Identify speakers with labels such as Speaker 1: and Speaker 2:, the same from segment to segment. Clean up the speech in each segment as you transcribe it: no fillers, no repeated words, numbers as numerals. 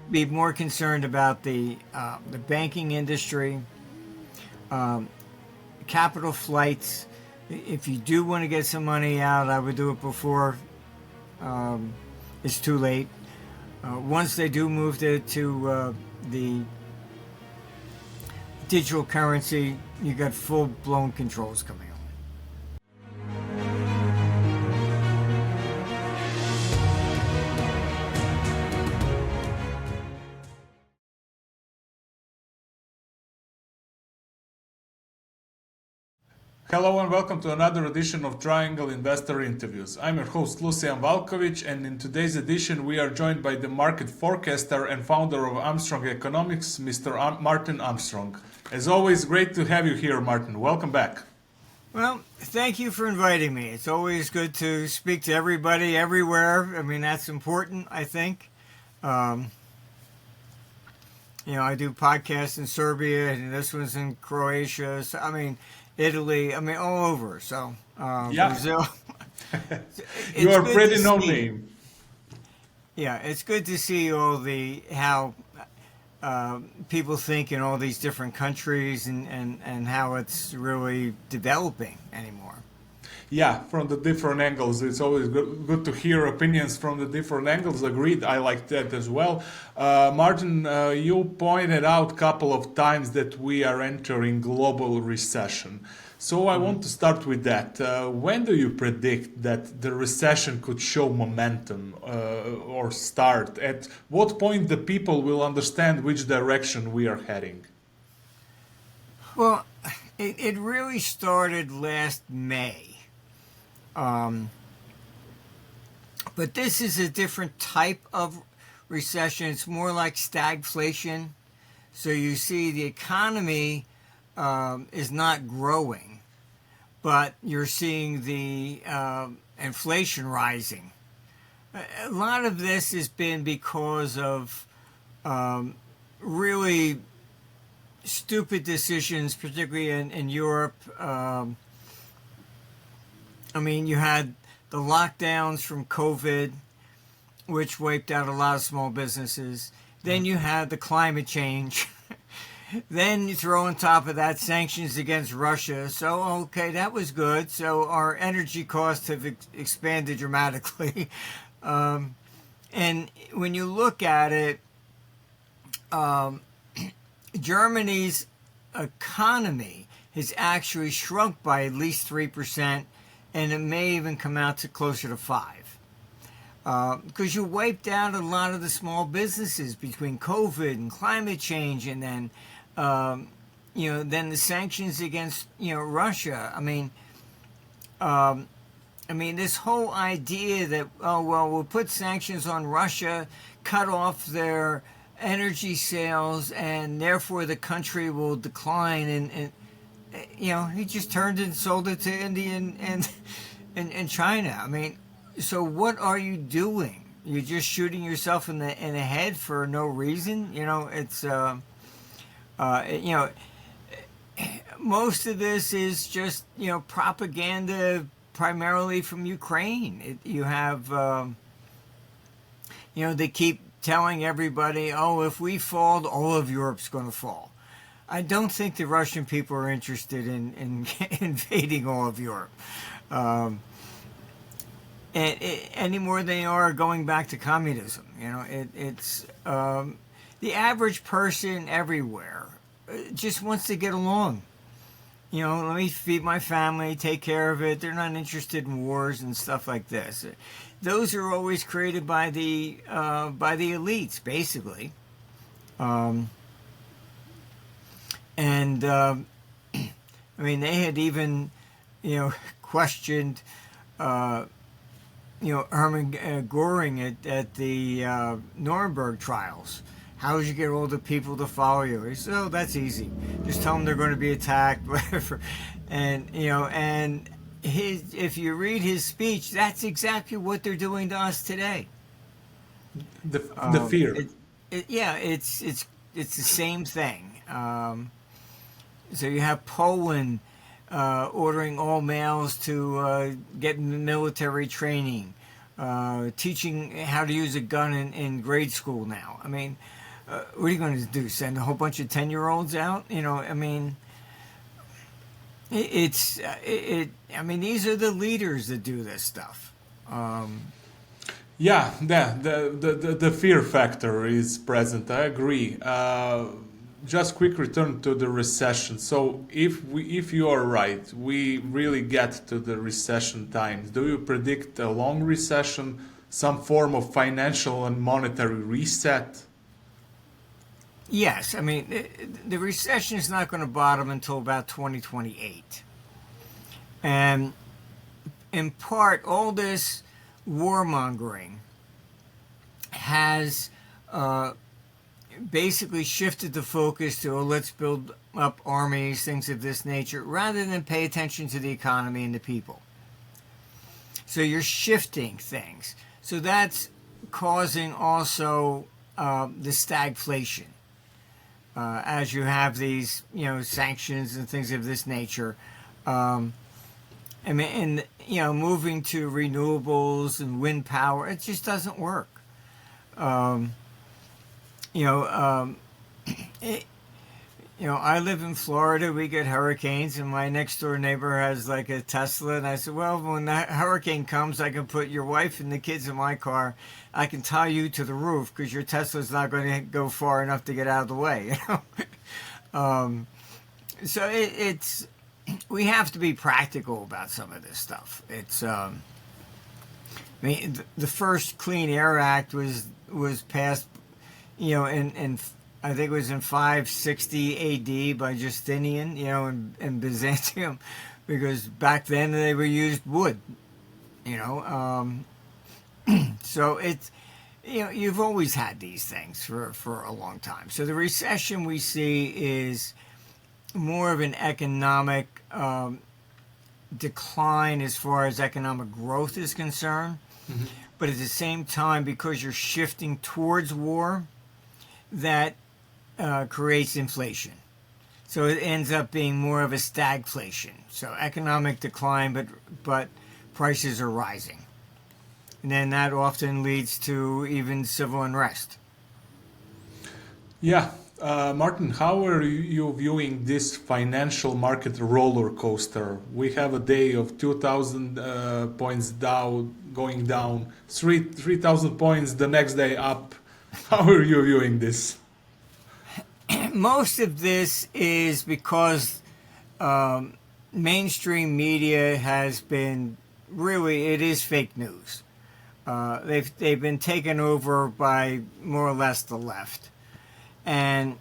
Speaker 1: be more concerned about the banking industry, capital flights. If you do want to get some money out, I would do it before it's too late. Once they do move to the digital currency, you got full blown controls coming on.
Speaker 2: Hello and welcome to another edition of Triangle Investor Interviews. I'm your host Lucian Valkovic, and in today's edition we are joined by the market forecaster and founder of Armstrong Economics, Mr. Martin Armstrong. As always, great to have you here, Martin. Welcome back.
Speaker 1: Well, thank you for inviting me. It's always good to speak to everybody everywhere. I mean, that's important, I think. I do podcasts in Serbia, and this one's in Croatia. So, Italy, all over. So, Brazil.
Speaker 2: You are pretty no name.
Speaker 1: Yeah, it's good to see how people think in all these different countries and how it's really developing anymore.
Speaker 2: Yeah, from the different angles. It's always good to hear opinions from the different angles. Agreed, I like that as well. Martin, you pointed out a couple of times that we are entering global recession. So I want to start with that. When do you predict that the recession could show momentum or start? At what point the people will understand which direction we are heading?
Speaker 1: Well, it really started last May. But this is a different type of recession. It's more like stagflation. So you see the economy is not growing, but you're seeing the inflation rising. A lot of this has been because of really stupid decisions, particularly in Europe. You had the lockdowns from COVID, which wiped out a lot of small businesses. Then you had the climate change. Then you throw on top of that sanctions against Russia. So, okay, that was good. So our energy costs have expanded dramatically. And when you look at it, Germany's economy has actually shrunk by at least 3%. And it may even come out to closer to 5%. Because you wiped out a lot of the small businesses between COVID and climate change, and then, then the sanctions against, Russia. This whole idea that, we'll put sanctions on Russia, cut off their energy sales, and therefore the country will decline and he just turned and sold it to India and China. So what are you doing? You're just shooting yourself in the head for no reason. It's most of this is just propaganda, primarily from Ukraine. You have they keep telling everybody, if we fall, all of Europe's going to fall. I don't think the Russian people are interested in invading all of Europe, any more than they are going back to communism. It's the average person everywhere just wants to get along. Let me feed my family, take care of it. They're not interested in wars and stuff like this. Those are always created by the elites, basically. And they had even, questioned, Hermann Göring at the Nuremberg trials. How would you get all the people to follow you? He said, that's easy. Just tell them they're going to be attacked, whatever. And, if you read his speech, that's exactly what they're doing to us today.
Speaker 2: The fear.
Speaker 1: It's the same thing. So you have Poland ordering all males to get military training. teaching how to use a gun in grade school now. I mean, what are you going to do? Send a whole bunch of 10-year-olds out? I mean, I mean, these are the leaders that do this stuff.
Speaker 2: Yeah, the fear factor is present. I agree. Just quick return to the recession. So if you are right, we really get to the recession times. Do you predict a long recession, some form of financial and monetary reset?
Speaker 1: Yes, I mean, the recession is not going to bottom until about 2028. And in part, all this warmongering has basically shifted the focus to, oh, let's build up armies, things of this nature, rather than pay attention to the economy and the people. So you're shifting things. So that's causing also the stagflation. As you have these, sanctions and things of this nature. I mean, and, moving to renewables and wind power, it just doesn't work. I live in Florida. We get hurricanes, and my next door neighbor has like a Tesla. And I said, well, when that hurricane comes, I can put your wife and the kids in my car. I can tie you to the roof because your Tesla's not going to go far enough to get out of the way. So it's we have to be practical about some of this stuff. It's I mean, the first Clean Air Act was passed, in I think it was in 560 A.D. by Justinian, in Byzantium, because back then they were used wood, So it's, you've always had these things for a long time. So the recession we see is more of an economic decline as far as economic growth is concerned. Mm-hmm. But at the same time, because you're shifting towards war, that creates inflation. So it ends up being more of a stagflation. So economic decline, but prices are rising. And then that often leads to even civil unrest.
Speaker 2: Yeah. Martin, how are you viewing this financial market roller coaster? We have a day of 2,000 points down, going down, 3,000 points the next day up. How are you viewing this?
Speaker 1: Most of this is because mainstream media has been it is fake news. They've been taken over by more or less the left. And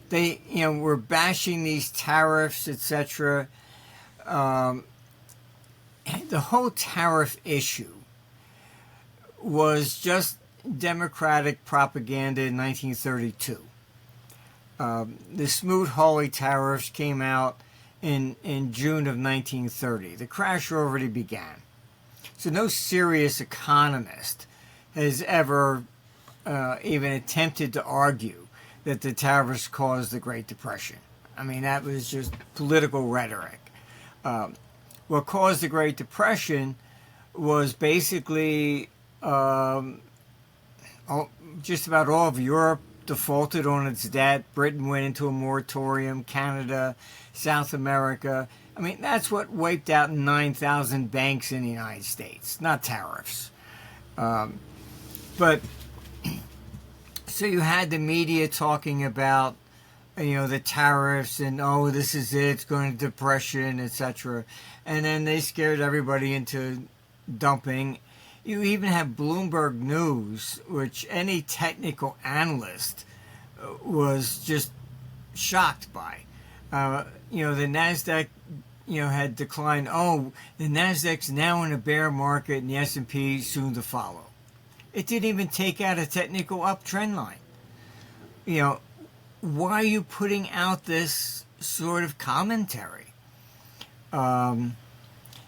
Speaker 1: they, were bashing these tariffs, etc. The whole tariff issue was just Democratic propaganda in 1932. The Smoot-Hawley tariffs came out in June of 1930. The crash already began. So no serious economist has ever even attempted to argue that the tariffs caused the Great Depression. I mean, that was just political rhetoric. What caused the Great Depression was basically just about all of Europe defaulted on its debt. Britain went into a moratorium. Canada, South America. I mean, that's what wiped out 9,000 banks in the United States, not tariffs. But so you had the media talking about, the tariffs and, oh, this is it, it's going to depression, etc. And then they scared everybody into dumping. You even have Bloomberg News, which any technical analyst was just shocked by. The NASDAQ, had declined. Oh, the NASDAQ's now in a bear market and the S&P soon to follow. It didn't even take out a technical uptrend line. Why are you putting out this sort of commentary?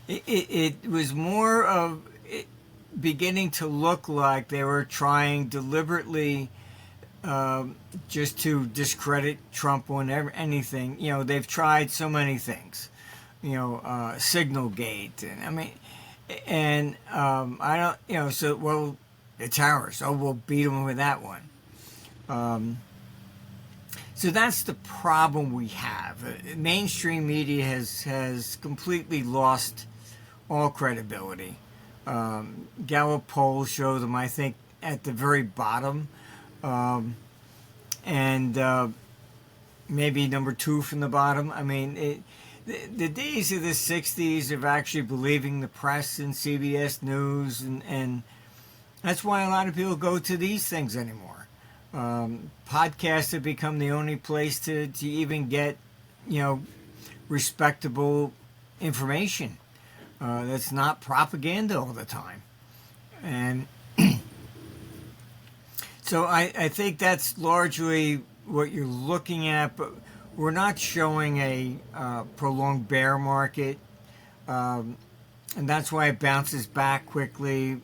Speaker 1: It was more of it beginning to look like they were trying deliberately just to discredit Trump on anything. They've tried so many things. Signalgate, and I mean, And I don't, so, well, the tariffs, oh, we'll beat them with that one. So that's the problem we have. Mainstream media has completely lost all credibility. Gallup polls show them, I think, at the very bottom, and maybe number two from the bottom. I mean, the days of the 60s of actually believing the press and CBS News, and that's why a lot of people go to these things anymore. Podcasts have become the only place to even get, respectable information that's not propaganda all the time. And so I think that's largely what you're looking at, but we're not showing a prolonged bear market, and that's why it bounces back quickly.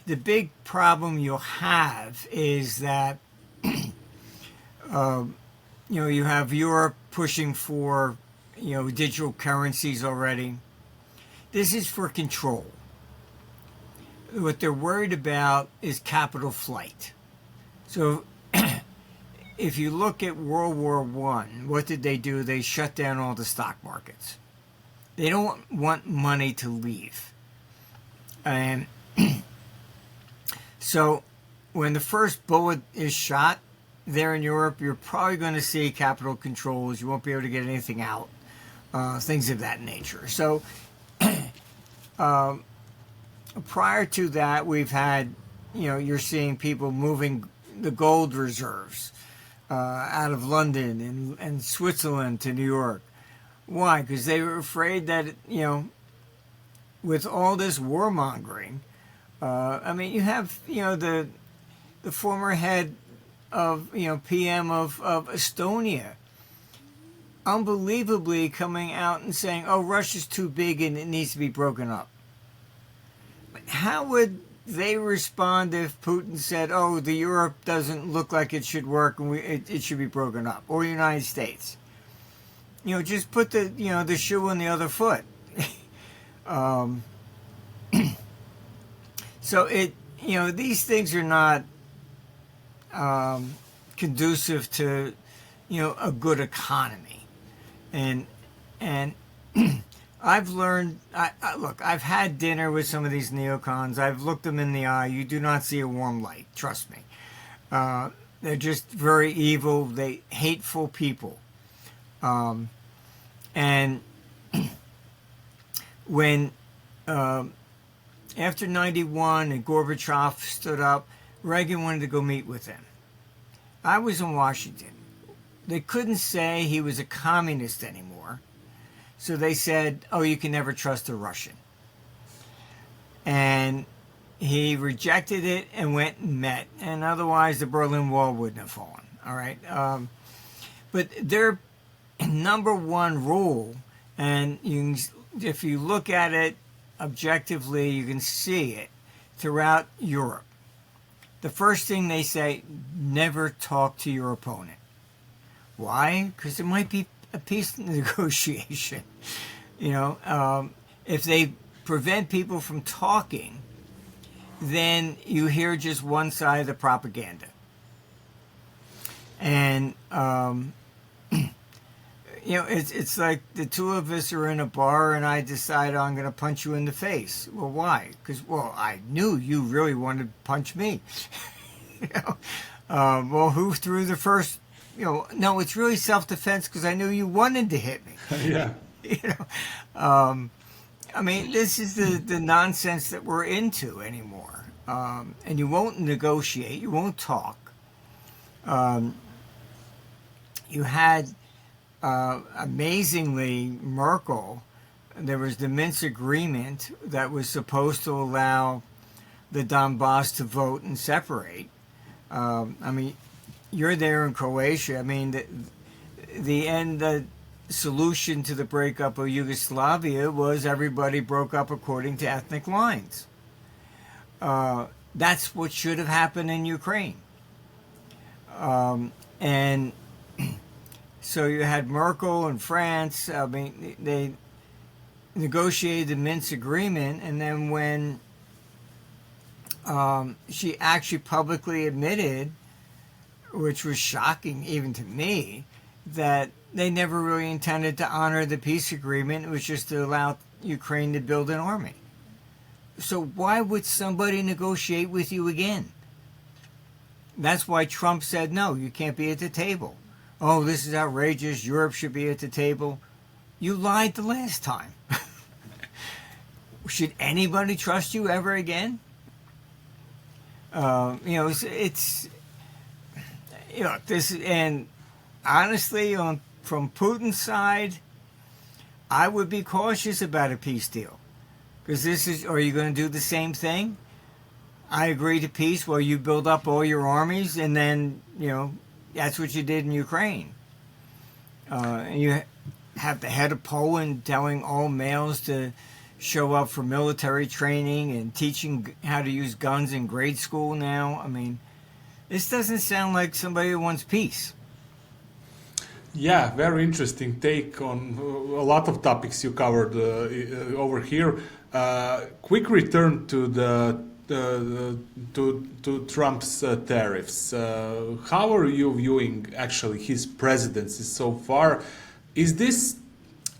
Speaker 1: The big problem you'll have is that you have Europe pushing for digital currencies already. This is for control. What they're worried about is capital flight. So if you look at World War One, what did they do? They shut down all the stock markets. They don't want money to leave. And so when the first bullet is shot there in Europe, you're probably going to see capital controls. You won't be able to get anything out, things of that nature. So prior to that, we've had, you're seeing people moving the gold reserves out of London and Switzerland to New York. Why? Because they were afraid that, with all this warmongering, you have, the former head of, PM of Estonia, unbelievably coming out and saying, oh, Russia's too big and it needs to be broken up. How would they respond if Putin said, oh, the Europe doesn't look like it should work and it should be broken up? Or the United States? Just put the shoe on the other foot. So these things are not conducive to, a good economy. And I've learned, look, I've had dinner with some of these neocons. I've looked them in the eye. You do not see a warm light. Trust me. They're just very evil. Hateful people. And when, after 91 and Gorbachev stood up, Reagan wanted to go meet with him. I was in Washington. They couldn't say he was a communist anymore. So they said, oh, you can never trust a Russian. And he rejected it and went and met. And otherwise, the Berlin Wall wouldn't have fallen. All right. But their number one rule, and if you look at it objectively, you can see it throughout Europe. The first thing they say, never talk to your opponent. Why? Because it might be a peace negotiation. If they prevent people from talking, then you hear just one side of the propaganda. And, it's like the two of us are in a bar and I decide I'm going to punch you in the face. Well, why? Because, I knew you really wanted to punch me. Well, who threw the first? No, it's really self-defense because I knew you wanted to hit me.
Speaker 2: Yeah.
Speaker 1: This is the nonsense that we're into anymore. And you won't negotiate. You won't talk. You had, amazingly, Merkel. There was the Minsk agreement that was supposed to allow the Donbass to vote and separate. You're there in Croatia. The solution to the breakup of Yugoslavia was everybody broke up according to ethnic lines. That's what should have happened in Ukraine. And so you had Merkel and France. negotiated the Minsk agreement, and then when she actually publicly admitted, which was shocking even to me, that they never really intended to honor the peace agreement. It was just to allow Ukraine to build an army. So why would somebody negotiate with you again? That's why Trump said, no, you can't be at the table. Oh, this is outrageous. Europe should be at the table. You lied the last time. Should anybody trust you ever again? It's this, and honestly, from Putin's side, I would be cautious about a peace deal, because are you going to do the same thing? I agree to peace while you build up all your armies, and then that's what you did in Ukraine. And you have the head of Poland telling all males to show up for military training and teaching how to use guns in grade school now. I mean, this doesn't sound like somebody who wants peace.
Speaker 2: Yeah, very interesting take on a lot of topics you covered over here. Quick return to to Trump's tariffs. How are you viewing actually his presidency so far? Is this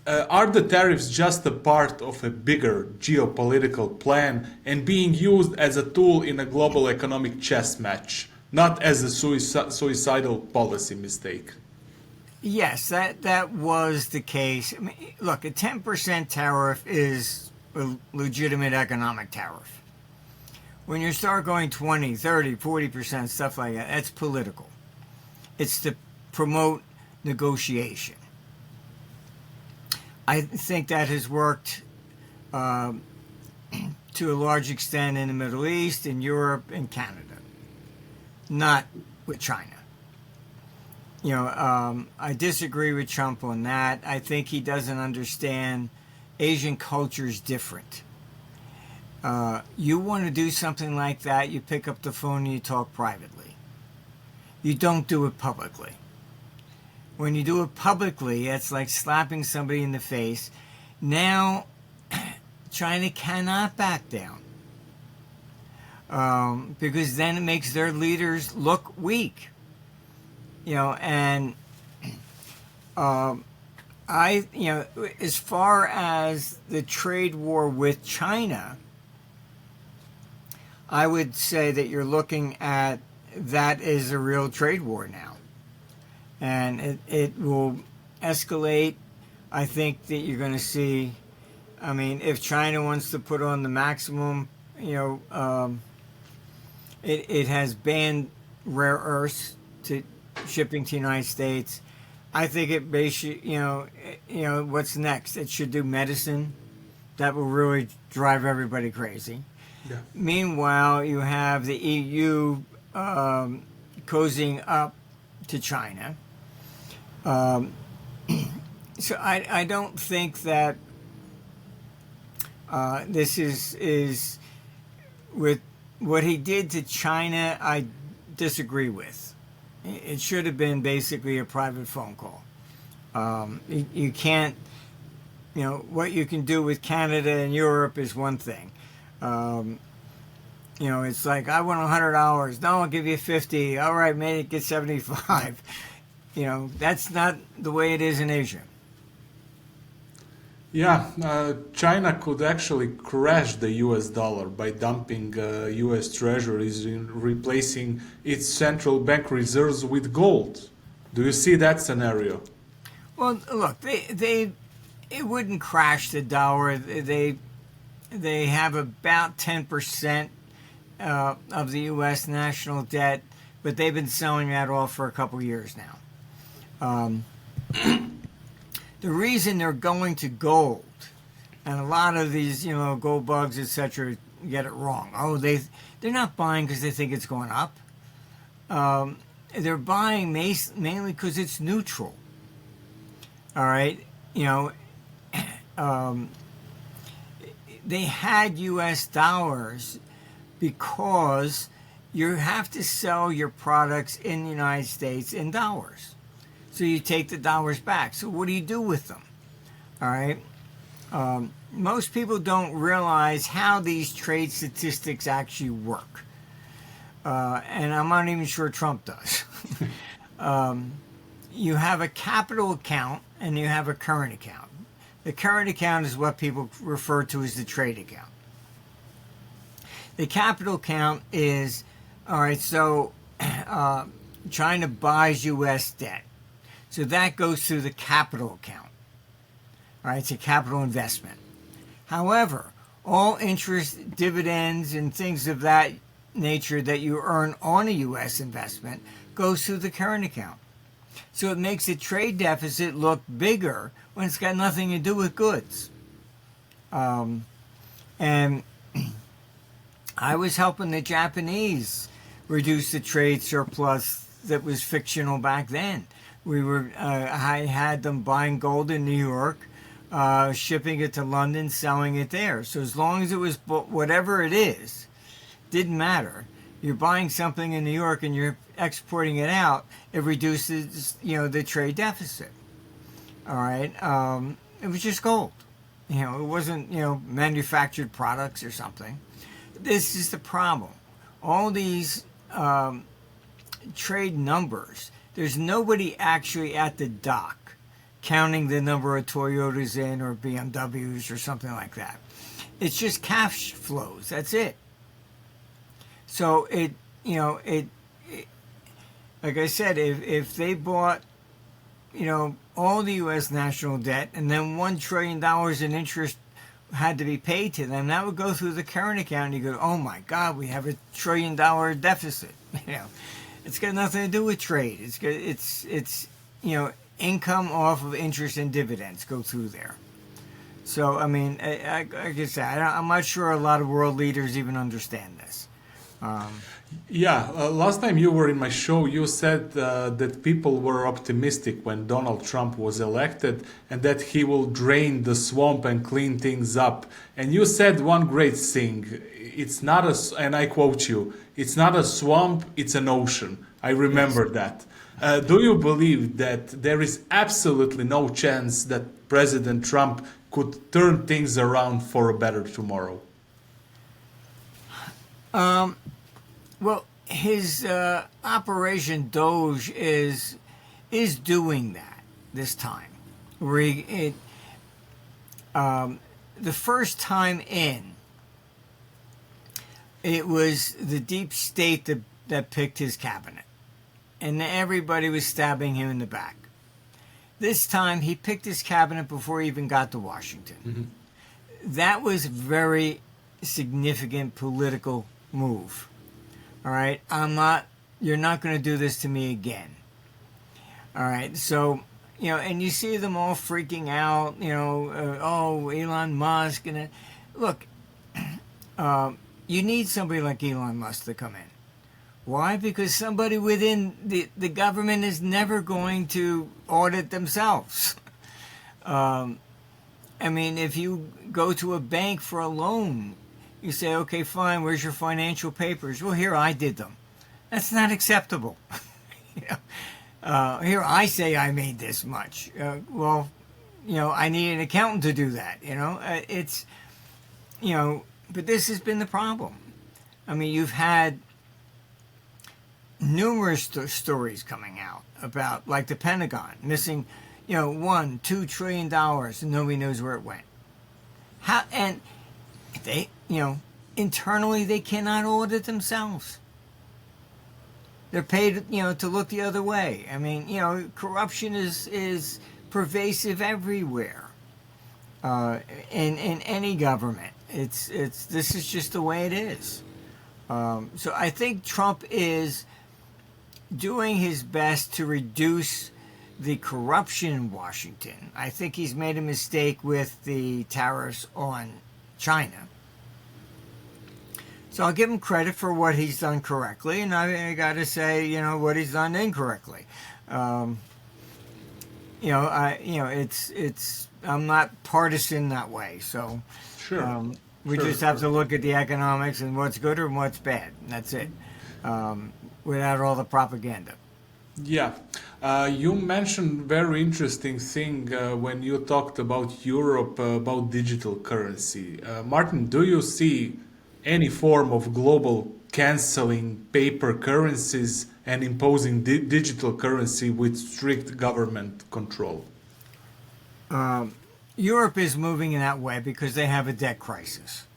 Speaker 2: are the tariffs just a part of a bigger geopolitical plan and being used as a tool in a global economic chess match, not as a suicidal policy mistake?
Speaker 1: Yes, that was the case. I mean, look, a 10% tariff is a legitimate economic tariff. When you start going 20, 30, 40%, stuff like that, that's political. It's to promote negotiation. I think that has worked to a large extent in the Middle East, in Europe, and Canada. Not with China. I disagree with Trump on that. I think he doesn't understand Asian culture is different. You want to do something like that, you pick up the phone and you talk privately. You don't do it publicly. When you do it publicly, it's like slapping somebody in the face. Now, China cannot back down. Because then it makes their leaders look weak. And as far as the trade war with China, I would say that you're looking at that as a real trade war now. And it will escalate. I think that you're going to see, if China wants to put on the maximum, it has banned rare earths to shipping to the United States. I think it basically, what's next? It should do medicine. That will really drive everybody crazy. Yeah. Meanwhile, you have the EU cozying up to China. So I don't think that this is with what he did to China. I disagree with. It should have been basically a private phone call. You can't, what you can do with Canada and Europe is one thing. It's like, I want $100. No, I'll give you 50. All right, make it get 75. That's not the way it is in Asia.
Speaker 2: Yeah, China could actually crash the US dollar by dumping US treasuries in replacing its central bank reserves with gold. Do you see that scenario?
Speaker 1: Well, look, it wouldn't crash the dollar. They have about 10% of the US national debt, but they've been selling that off for a couple of years now. The reason they're going to gold, and a lot of these, gold bugs, etc., get it wrong. Oh, they're not buying because they think it's going up. They're buying mainly because it's neutral. All right, they had U.S. dollars because you have to sell your products in the United States in dollars. So you take the dollars back. So what do you do with them? All right. most people don't realize how these trade statistics actually work. And I'm not even sure Trump does. You have a capital account and you have a current account. The current account is what people refer to as the trade account. The capital account is, all right, so China buys U.S. debt. So that goes through the capital account. All right, it's a capital investment. However, all interest, dividends, and things of that nature that you earn on a U.S. investment goes through the current account. So it makes the trade deficit look bigger when it's got nothing to do with goods. And I was helping the Japanese reduce the trade surplus that was fictional back then. I had them buying gold in New York, shipping it to London, selling it there. So as long as it was whatever it is, didn't matter. You're buying something in New York and you're exporting it out, it reduces, the trade deficit. All right. It was just gold. It wasn't, manufactured products or something. This is the problem. All these trade numbers, there's nobody actually at the dock counting the number of Toyotas in or BMWs or something like that. It's just cash flows. That's it. So like I said, if they bought, all the U.S. national debt and then $1 trillion in interest had to be paid to them, that would go through the current account. And you go, oh my God, we have $1 trillion deficit. It's got nothing to do with trade. It's income off of interest and dividends go through there. So I mean, like I said, I'm not sure a lot of world leaders even understand this.
Speaker 2: Last time you were in my show, you said that people were optimistic when Donald Trump was elected and that he will drain the swamp and clean things up. And you said one great thing. It's not and I quote you, it's not a swamp, it's an ocean. I remember that. Do you believe that there is absolutely no chance that President Trump could turn things around for a better tomorrow?
Speaker 1: Well, his Operation Doge is doing that this time. The first time in, it was the deep state that picked his cabinet, and everybody was stabbing him in the back. This time, he picked his cabinet before he even got to Washington. Mm-hmm. That was very significant political move. All right, you're not going to do this to me again. All right, so, and you see them all freaking out, Elon Musk. Look, you need somebody like Elon Musk to come in. Why? Because somebody within the government is never going to audit themselves. If you go to a bank for a loan, you say, okay, fine, where's your financial papers? Well, here, I did them. That's not acceptable. Here, I say I made this much. I need an accountant to do that, but this has been the problem. You've had numerous stories coming out about, like the Pentagon, missing, $1-2 trillion and nobody knows where it went. And they, internally they cannot audit themselves. They're paid, to look the other way. Corruption is pervasive everywhere. In any government, this is just the way it is. So I think Trump is doing his best to reduce the corruption in Washington. I think he's made a mistake with the tariffs on China. So I'll give him credit for what he's done correctly, and I got to say, what he's done incorrectly. I'm not partisan that way, so
Speaker 2: sure.
Speaker 1: We just have to look at the economics and what's good and what's bad. And that's it, without all the propaganda.
Speaker 2: Yeah. You mentioned very interesting thing when you talked about Europe, about digital currency. Martin, do you see any form of global canceling paper currencies and imposing digital currency with strict government control?
Speaker 1: Europe is moving in that way because they have a debt crisis.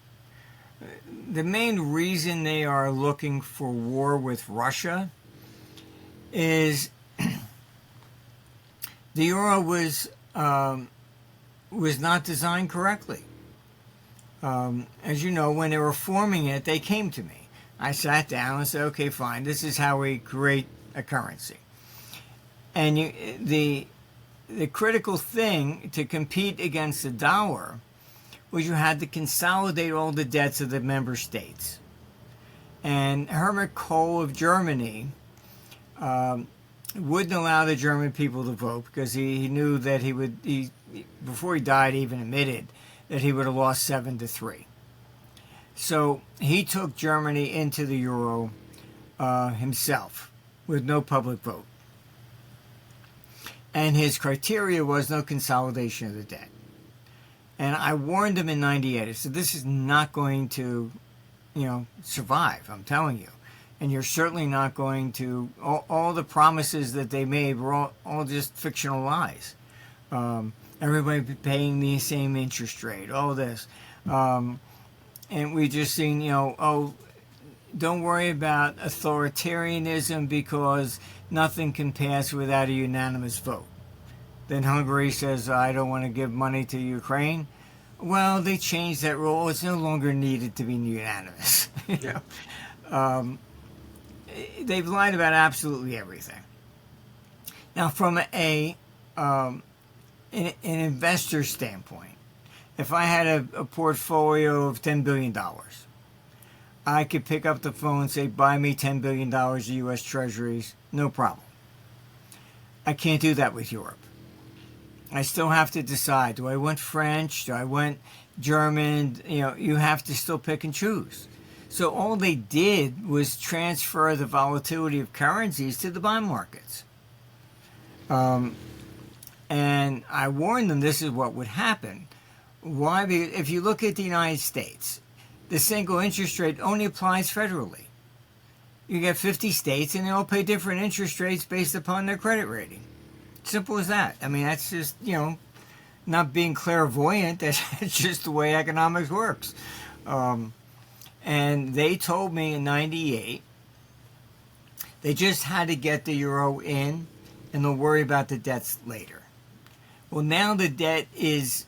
Speaker 1: The main reason they are looking for war with Russia is the euro was not designed correctly. As you know, when they were forming it, they came to me. I sat down and said, "Okay, fine. This is how we create a currency." And the critical thing to compete against the dollar was you had to consolidate all the debts of the member states. And Hermann Kohl of Germany wouldn't allow the German people to vote because he knew that before he died, he even admitted that he would have lost 7-3. So he took Germany into the euro himself with no public vote. And his criteria was no consolidation of the debt. And I warned him in 98. I said, this is not going to, survive, I'm telling you. And you're certainly not going to, all the promises that they made were all just fictional lies. Everybody paying the same interest rate, all this. And we just seen, don't worry about authoritarianism because nothing can pass without a unanimous vote. Then Hungary says, I don't want to give money to Ukraine. Well, they changed that rule. It's no longer needed to be unanimous.
Speaker 2: Yeah.
Speaker 1: They've lied about absolutely everything. Now, from an investor standpoint, if I had a portfolio of $10 billion, I could pick up the phone and say, buy me $10 billion of U.S. Treasuries, no problem. I can't do that with Europe. I still have to decide, do I want French? Do I want German? You have to still pick and choose. So all they did was transfer the volatility of currencies to the bond markets. And I warned them this is what would happen. Why? Because if you look at the United States, the single interest rate only applies federally. You get 50 states and they all pay different interest rates based upon their credit rating. Simple as that. I mean, that's just, not being clairvoyant. That's just the way economics works. And they told me in 98, they just had to get the euro in and they'll worry about the debts later. Well, now the debt is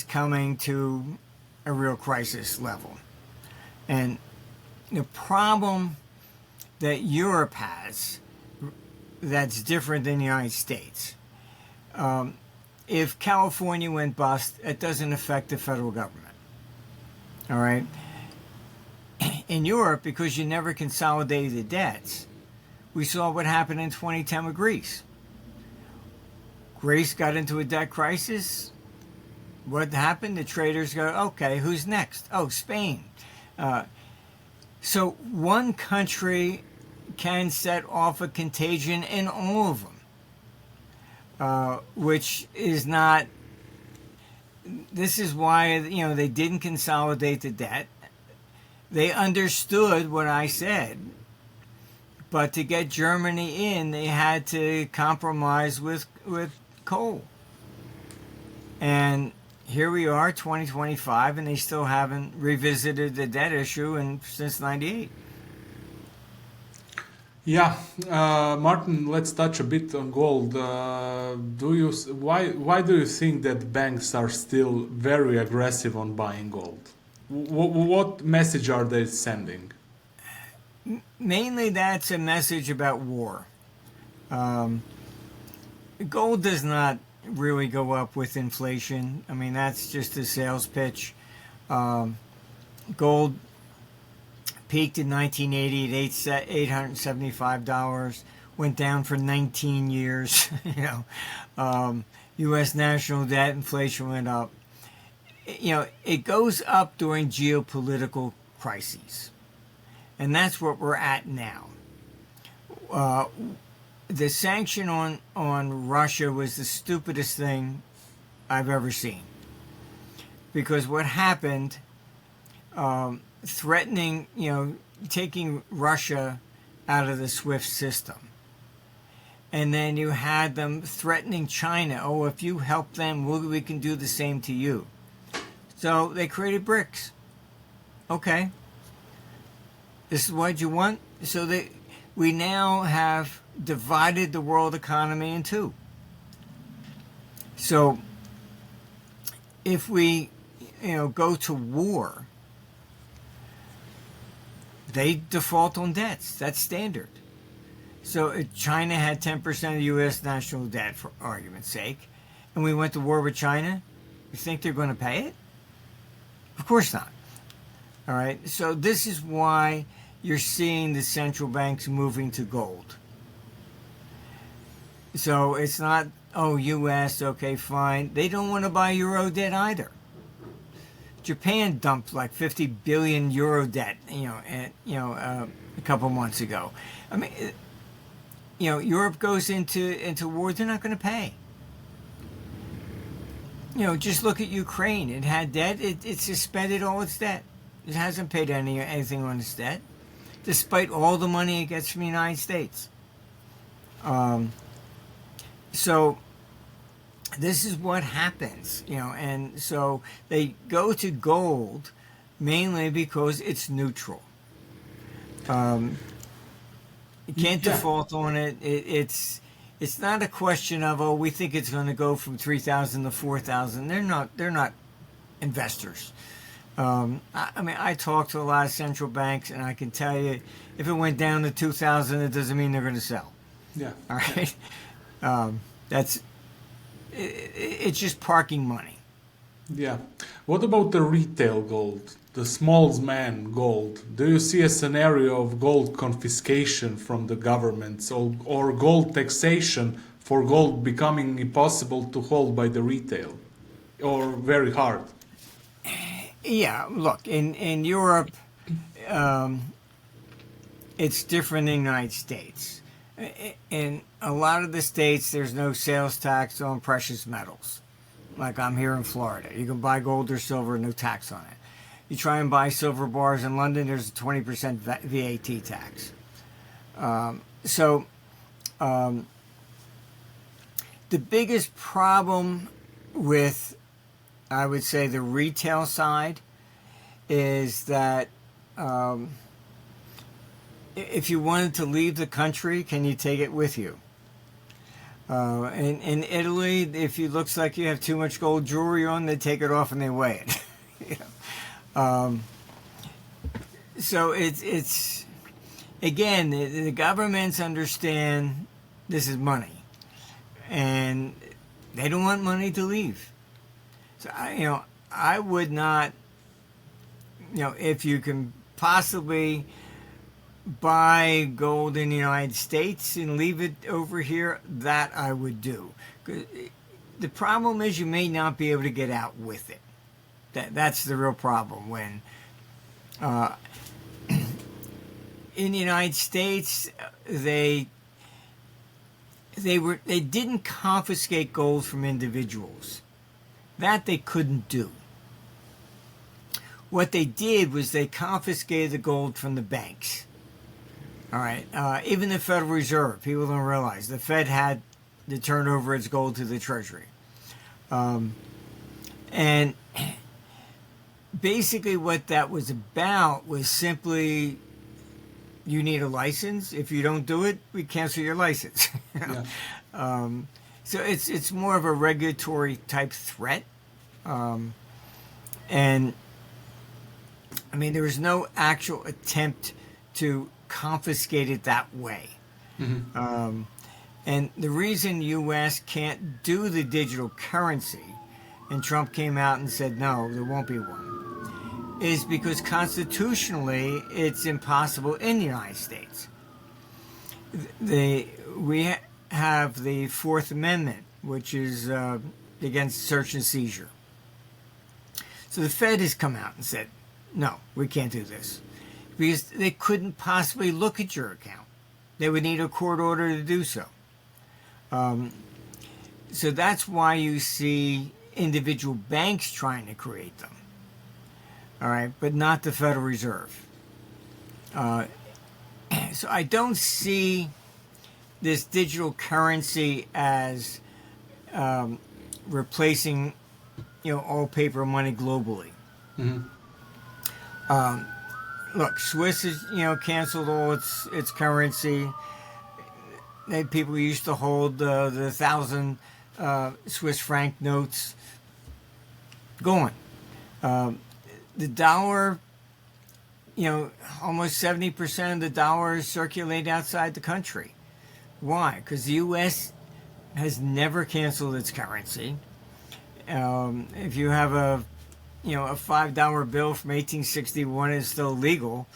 Speaker 1: coming to a real crisis level. And the problem that Europe has that's different than the United States. If California went bust, it doesn't affect the federal government. All right? In Europe, because you never consolidated the debts, we saw what happened in 2010 with Greece. Greece got into a debt crisis. What happened? The traders go, okay, who's next? Oh, Spain. So one country can set off a contagion in all of them, which is not. This is why they didn't consolidate the debt. They understood what I said, but to get Germany in, they had to compromise with coal. And here we are, 2025, and they still haven't revisited the debt issue since '98.
Speaker 2: Yeah, Martin, let's touch a bit on gold. Why do you think that banks are still very aggressive on buying gold? What message are they sending?
Speaker 1: Mainly that's a message about war. Gold does not really go up with inflation. I mean, that's just a sales pitch. Gold peaked in 1980 at $875, went down for 19 years. U.S. national debt, inflation went up. It goes up during geopolitical crises. And that's what we're at now. the sanction on Russia was the stupidest thing I've ever seen. Because what happened, threatening, taking Russia out of the SWIFT system. And then you had them threatening China. Oh, if you help them, we can do the same to you. So they created BRICS. Okay. This is what you want? So we now have divided the world economy in two. So if we, go to war, they default on debts. That's standard. So if China had 10% of U.S. national debt, for argument's sake, and we went to war with China, you think they're going to pay it? Of course not. All right. So this is why you're seeing the central banks moving to gold. So it's not, oh, U.S., okay, fine. They don't want to buy euro debt either. Japan dumped like 50 billion euro debt, a couple months ago. I mean, Europe goes into war, they're not going to pay. Just look at Ukraine. It had debt. It suspended all its debt. It hasn't paid anything on its debt, despite all the money it gets from the United States. So this is what happens, and so they go to gold mainly because it's neutral. You can't default on it. It's not a question of, oh, we think it's going to go from 3,000 to 4,000. They're not investors. I talk to a lot of central banks, and I can tell you, if it went down to 2,000, it doesn't mean they're going to sell.
Speaker 2: Yeah.
Speaker 1: All right. It's just parking money.
Speaker 2: Yeah. What about the retail gold, the small man gold? Do you see a scenario of gold confiscation from the governments or gold taxation for gold becoming impossible to hold by the retail or very hard?
Speaker 1: Yeah, look, in Europe, it's different in the United States. In a lot of the states, there's no sales tax on precious metals. Like I'm here in Florida. You can buy gold or silver, no tax on it. You try and buy silver bars in London, there's a 20% VAT tax. The biggest problem with, I would say, the retail side is that if you wanted to leave the country, can you take it with you? In Italy, if it looks like you have too much gold jewelry on, they take it off and they weigh it. So it's again, the governments understand this is money, and they don't want money to leave. So I would not, if you can possibly buy gold in the United States and leave it over here, that I would do. The problem is you may not be able to get out with it. That's the real problem. When in the United States, they didn't confiscate gold from individuals. That they couldn't do. What they did was they confiscated the gold from the banks. All right. Even the Federal Reserve, people don't realize, the Fed had to turn over its gold to the Treasury. And basically what that was about was simply, you need a license. If you don't do it, we cancel your license.
Speaker 2: Yeah.
Speaker 1: So it's more of a regulatory type threat. And I mean, there was no actual attempt to confiscate it that way. Mm-hmm. And the reason U.S. can't do the digital currency, and Trump came out and said, no, there won't be one, is because constitutionally it's impossible in the United States. We have the Fourth Amendment, which is against search and seizure. So the Fed has come out and said, no, we can't do this, because they couldn't possibly look at your account. They would need a court order to do so. So that's why you see individual banks trying to create them. All right, but not the Federal Reserve. So I don't see this digital currency as replacing, all paper money globally. Look, Swiss has, canceled all its currency. People used to hold the 1,000 Swiss franc notes. Gone. The dollar, almost 70% of the dollars circulate outside the country. Why? Because the U.S. has never canceled its currency. If you have a $5 bill from 1861, it's still legal,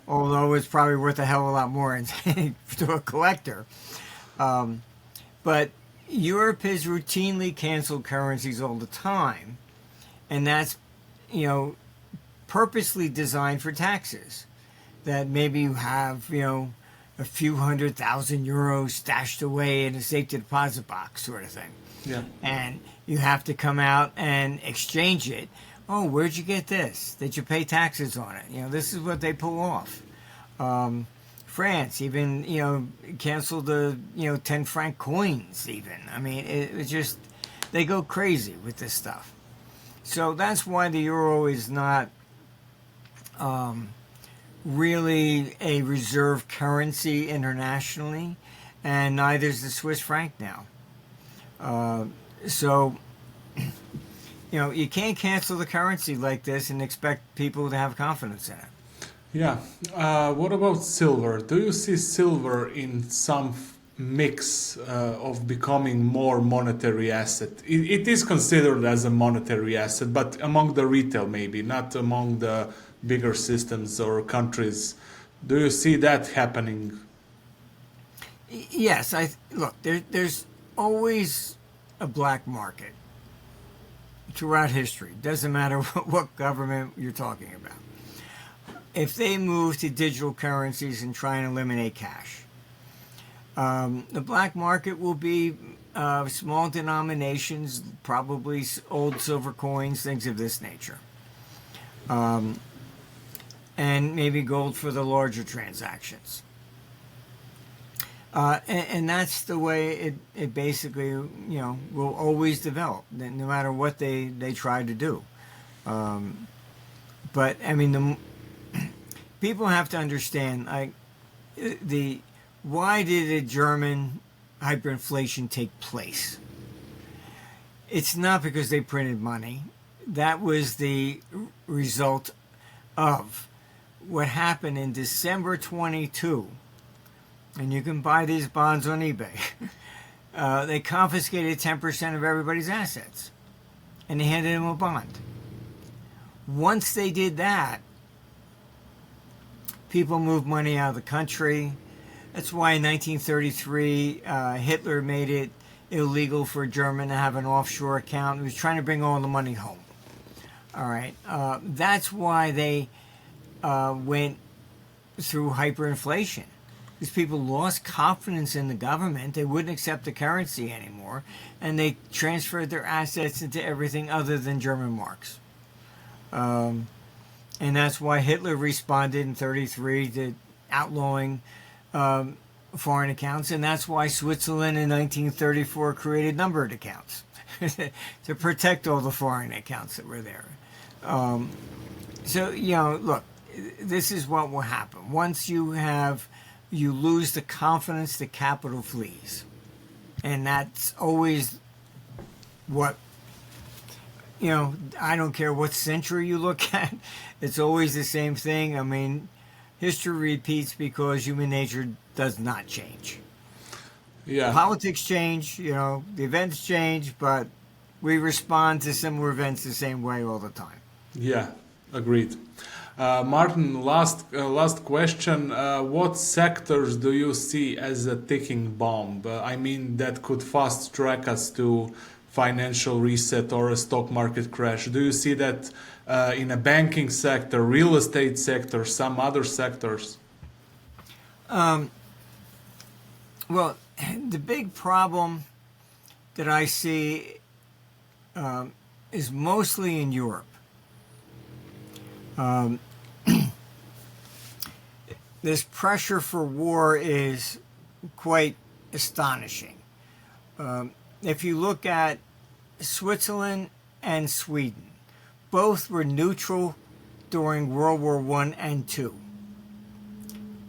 Speaker 1: although it's probably worth a hell of a lot more to a collector. But Europe has routinely canceled currencies all the time, and that's, purposely designed for taxes. That maybe you have, a few €100,000 stashed away in a safety deposit box sort of thing.
Speaker 2: Yeah.
Speaker 1: And you have to come out and exchange it. Oh, where'd you get this? Did you pay taxes on it? This is what they pull off. France even, canceled the, 10 franc coins even. I mean, it's just, they go crazy with this stuff. So that's why the euro is not really a reserve currency internationally, and neither is the Swiss franc now. So, you can't cancel the currency like this and expect people to have confidence in it.
Speaker 2: Yeah. What about silver? Do you see silver in some mix of becoming more monetary asset? It is considered as a monetary asset, but among the retail maybe, not among the bigger systems or countries. Do you see that happening?
Speaker 1: Yes. Look, there's always a black market throughout history. Doesn't matter what government you're talking about. If they move to digital currencies and try and eliminate cash, the black market will be small denominations, probably old silver coins, things of this nature. And maybe gold for the larger transactions. And that's the way it basically, will always develop, no matter what they try to do. But, I mean, people have to understand, why did the German hyperinflation take place? It's not because they printed money. That was the result of what happened in December 22. And you can buy these bonds on eBay. They confiscated 10% of everybody's assets. And they handed them a bond. Once they did that, people moved money out of the country. That's why in 1933, Hitler made it illegal for a German to have an offshore account. He was trying to bring all the money home. All right. That's why they went through hyperinflation. These people lost confidence in the government. They wouldn't accept the currency anymore. And they transferred their assets into everything other than German marks. And that's why Hitler responded in 1933 to outlawing foreign accounts. And that's why Switzerland in 1934 created numbered accounts to protect all the foreign accounts that were there. So, look, this is what will happen. Once you lose the confidence, the capital flees. And that's always what, I don't care what century you look at, it's always the same thing. I mean, history repeats because human nature does not change.
Speaker 2: Yeah.
Speaker 1: Politics change, the events change, but we respond to similar events the same way all the time.
Speaker 2: Yeah, agreed. Martin, last question. What sectors do you see as a ticking bomb? That could fast track us to financial reset or a stock market crash. Do you see that in a banking sector, real estate sector, some other sectors?
Speaker 1: Well, the big problem that I see is mostly in Europe. Um, this pressure for war is quite astonishing. If you look at Switzerland and Sweden, both were neutral during World War I and II.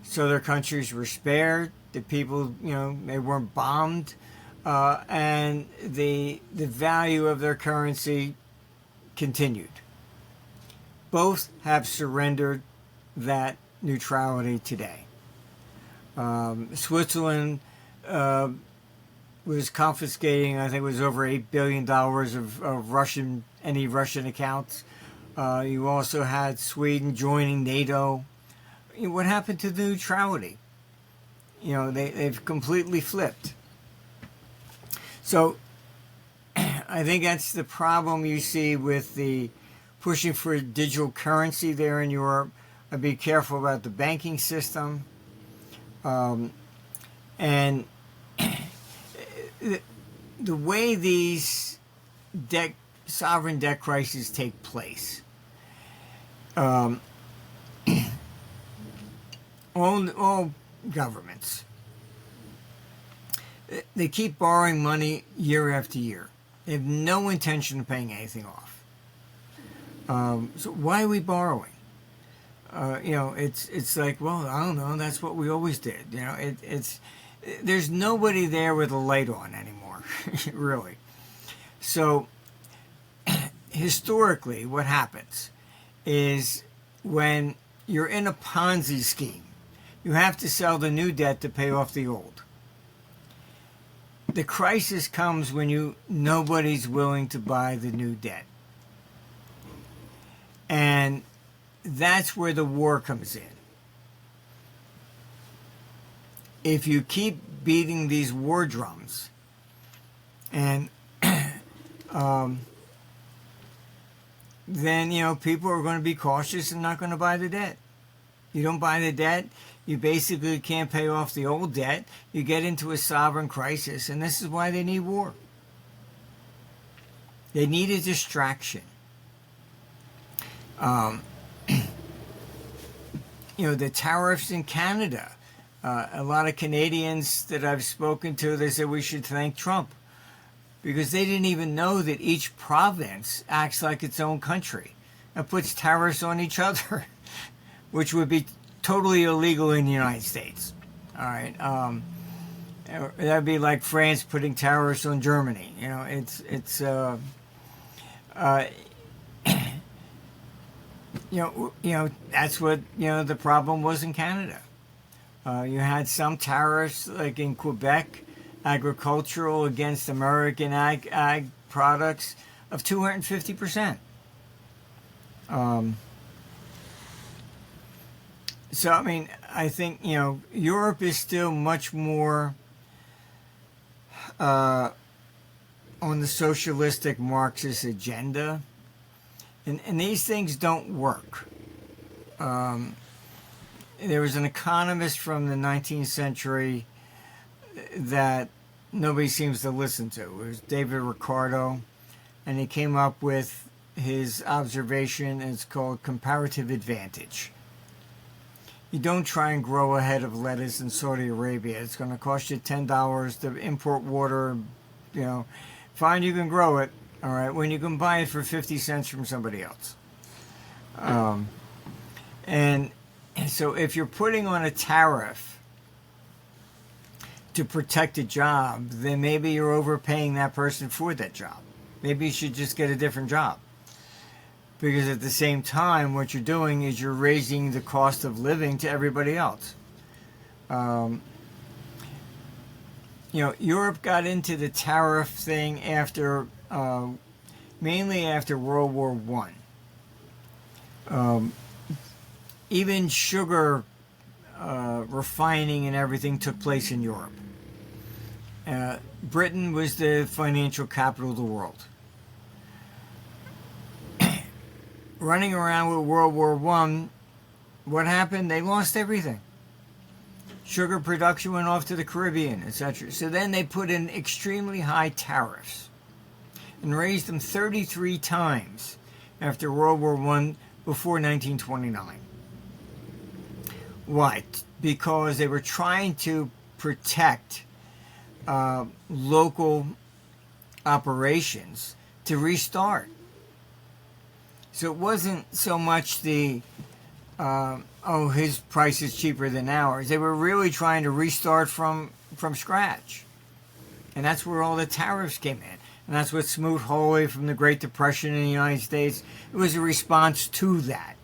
Speaker 1: So their countries were spared. The people, they weren't bombed, and the value of their currency continued. Both have surrendered that neutrality today. Switzerland was confiscating, I think it was over $8 billion of any Russian accounts. You also had Sweden joining NATO. What happened to the neutrality? They've completely flipped. So I think that's the problem you see with the pushing for digital currency there in Europe. I'd be careful about the banking system. And the way these sovereign debt crises take place, all governments, they keep borrowing money year after year. They have no intention of paying anything off. So why are we borrowing? It's like, well, I don't know. That's what we always did. There's nobody there with a light on anymore, really. So historically, what happens is when you're in a Ponzi scheme, you have to sell the new debt to pay off the old. The crisis comes when nobody's willing to buy the new debt. And that's where the war comes in. If you keep beating these war drums and then, people are going to be cautious and not going to buy the debt. You don't buy the debt, you basically can't pay off the old debt. You get into a sovereign crisis, and this is why they need war. They need a distraction. The tariffs in Canada. A lot of Canadians that I've spoken to, they said we should thank Trump because they didn't even know that each province acts like its own country and puts tariffs on each other, which would be totally illegal in the United States. All right. That'd be like France putting tariffs on Germany. That's what, the problem was in Canada. You had some tariffs, like in Quebec, agricultural against American ag products of 250%. So, I think, Europe is still much more on the socialistic Marxist agenda. And these things don't work. There was an economist from the 19th century that nobody seems to listen to. It was David Ricardo, and he came up with his observation, and it's called comparative advantage. You don't try and grow a head of lettuce in Saudi Arabia. It's going to cost you $10 to import water. Fine, you can grow it, all right, when you can buy it for 50 cents from somebody else. And so if you're putting on a tariff to protect a job, then maybe you're overpaying that person for that job. Maybe you should just get a different job. Because at the same time, what you're doing is you're raising the cost of living to everybody else. Europe got into the tariff thing mainly after World War I. Even sugar refining and everything took place in Europe. Britain was the financial capital of the world. Running around with World War I, what happened? They lost everything. Sugar production went off to the Caribbean, etc. So then they put in extremely high tariffs and raised them 33 times after World War I before 1929. Why? Because they were trying to protect local operations to restart. So it wasn't so much the his price is cheaper than ours. They were really trying to restart from scratch. And that's where all the tariffs came in. And that's what smoothed Hawley from the Great Depression in the United States. It was a response to that.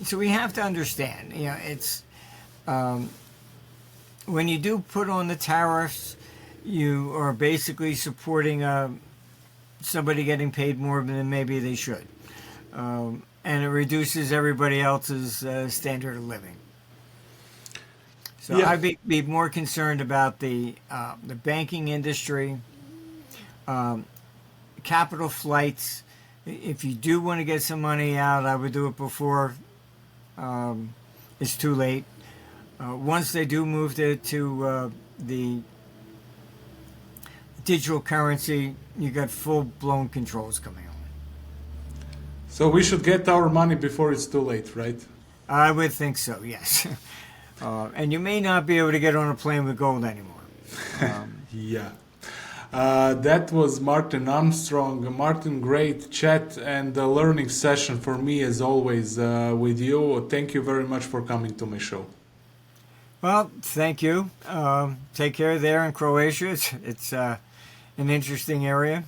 Speaker 1: So we have to understand, it's when you do put on the tariffs, you are basically supporting somebody getting paid more than maybe they should. And it reduces everybody else's standard of living. So
Speaker 2: Yeah.
Speaker 1: I'd be more concerned about the banking industry, capital flights. If you do want to get some money out, I would do it before it's too late. Once they do move to the digital currency, you got full-blown controls coming on.
Speaker 2: So we should get our money before it's too late, right?
Speaker 1: I would think so, yes. And you may not be able to get on a plane with gold anymore.
Speaker 2: Yeah. That was Martin Armstrong. Martin, great chat and a learning session for me as always with you. Thank you very much for coming to my show.
Speaker 1: Well, thank you. Take care there in Croatia. It's an interesting area.